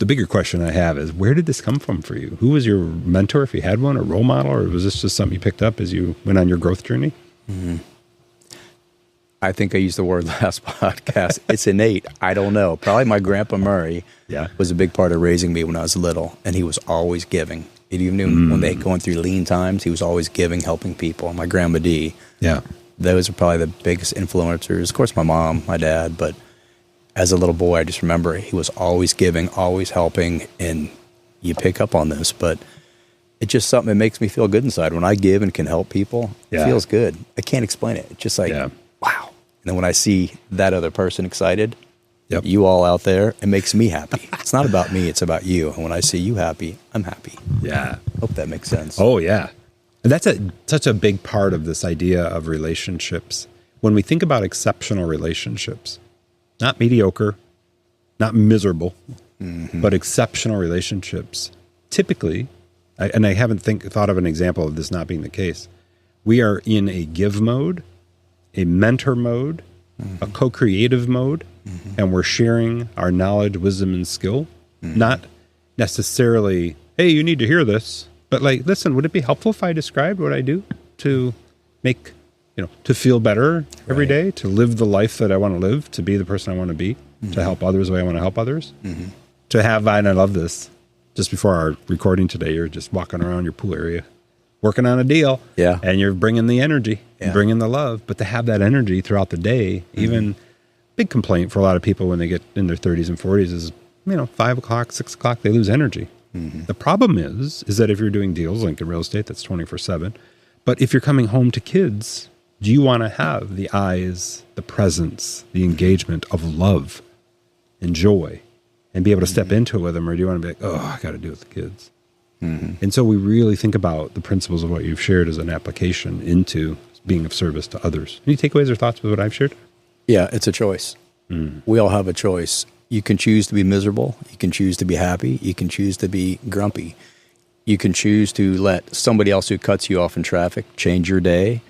bigger question I have is, where did this come from for you? Who was your mentor, if you had one, or role model, or was this just something you picked up as you went on your growth journey? Mm-hmm. I think I used the word last podcast. It's innate. I don't know. Probably my grandpa Murray was a big part of raising me when I was little, and he was always giving. And even when they going through lean times, he was always giving, helping people. And my grandma Dee, those are probably the biggest influencers. Of course, my mom, my dad, but as a little boy, I just remember he was always giving, always helping, and you pick up on this. But it's just something that makes me feel good inside. When I give and can help people, it feels good. I can't explain it. It's just like, wow. And then when I see that other person excited, you all out there, it makes me happy. It's not about me, it's about you. And when I see you happy, I'm happy. Yeah. Hope that makes sense. Oh, yeah. And that's such a big part of this idea of relationships. When we think about exceptional relationships, not mediocre, not miserable, but exceptional relationships, typically, and I haven't thought of an example of this not being the case, we are in a give mode, a mentor mode, a co-creative mode, and we're sharing our knowledge, wisdom, and skill. Not necessarily, hey, you need to hear this, but like, listen, would it be helpful if I described what I do to make, to feel better every day, to live the life that I want to live, to be the person I want to be, to help others the way I want to help others, to have, and I love this, just before our recording today, you're just walking around your pool area, working on a deal, and you're bringing the energy, and bringing the love, but to have that energy throughout the day, even big complaint for a lot of people when they get in their 30s and 40s is, 5 o'clock, 6 o'clock, they lose energy. The problem is that if you're doing deals like in real estate, that's 24/7, but if you're coming home to kids, do you want to have the eyes, the presence, the engagement of love and joy and be able to step into it with them, or do you want to be like, oh, I got to do it with the kids? And so we really think about the principles of what you've shared as an application into being of service to others. Any takeaways or thoughts with what I've shared? Yeah, it's a choice. We all have a choice. You can choose to be miserable. You can choose to be happy. You can choose to be grumpy. You can choose to let somebody else who cuts you off in traffic change your day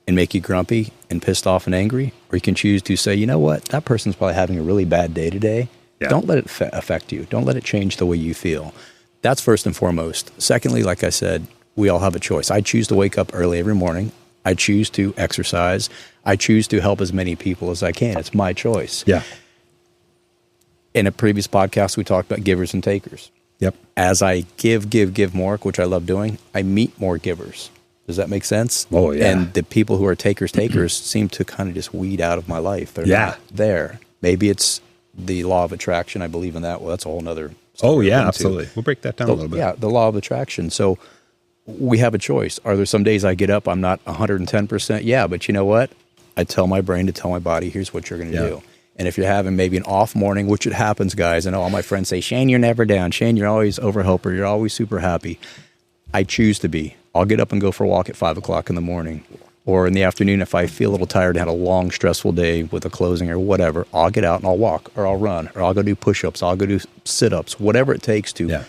and make you grumpy and pissed off and angry. Or you can choose to say, you know what, that person's probably having a really bad day today. Don't let it affect you. Don't let it change the way you feel. That's first and foremost. Secondly, like I said, we all have a choice. I choose to wake up early every morning. I choose to exercise. I choose to help as many people as I can. It's my choice. In a previous podcast, we talked about givers and takers. As I give more, which I love doing, I meet more givers. Does that make sense? Oh, yeah. And the people who are takers seem to kind of just weed out of my life. They're not there. Maybe it's the law of attraction. I believe in that. Well, that's a whole nother story. Oh, yeah, absolutely. We'll break that down a little bit. Yeah, the law of attraction. So we have a choice. Are there some days I get up, I'm not 110%? Yeah, but you know what? I tell my brain to tell my body, here's what you're going to do. And if you're having maybe an off morning, which it happens, guys, I know all my friends say, Shane, you're never down. Shane, you're always over-helper. You're always super happy. I choose to be. I'll get up and go for a walk at 5 o'clock in the morning. Or in the afternoon, if I feel a little tired and had a long, stressful day with a closing or whatever, I'll get out and I'll walk, or I'll run, or I'll go do push-ups, I'll go do sit-ups, whatever it takes to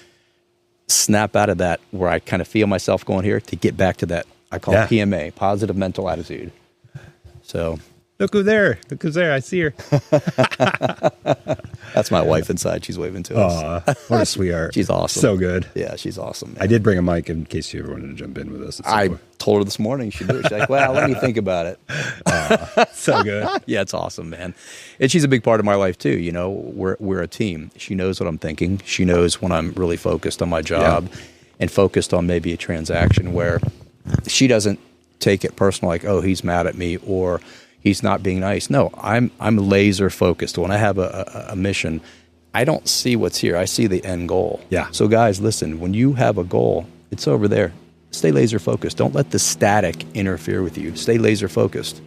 snap out of that where I kind of feel myself going here to get back to that, I call it PMA, positive mental attitude. So... Look who's there. Look who's there. I see her. That's my wife inside. She's waving to us. Aw, what a sweetheart. She's awesome. So good. Yeah, she's awesome. Man. I did bring a mic in case you ever wanted to jump in with us. I told her this morning she did. She's like, well, let me think about it. So good. Yeah, it's awesome, man. And she's a big part of my life, too. You know, we're a team. She knows what I'm thinking. She knows when I'm really focused on my job and focused on maybe a transaction where she doesn't take it personal, like, oh, he's mad at me or he's not being nice. No, I'm laser focused. When I have a mission, I don't see what's here. I see the end goal. Yeah. So guys, listen, when you have a goal, it's over there. Stay laser focused. Don't let the static interfere with you. Stay laser focused.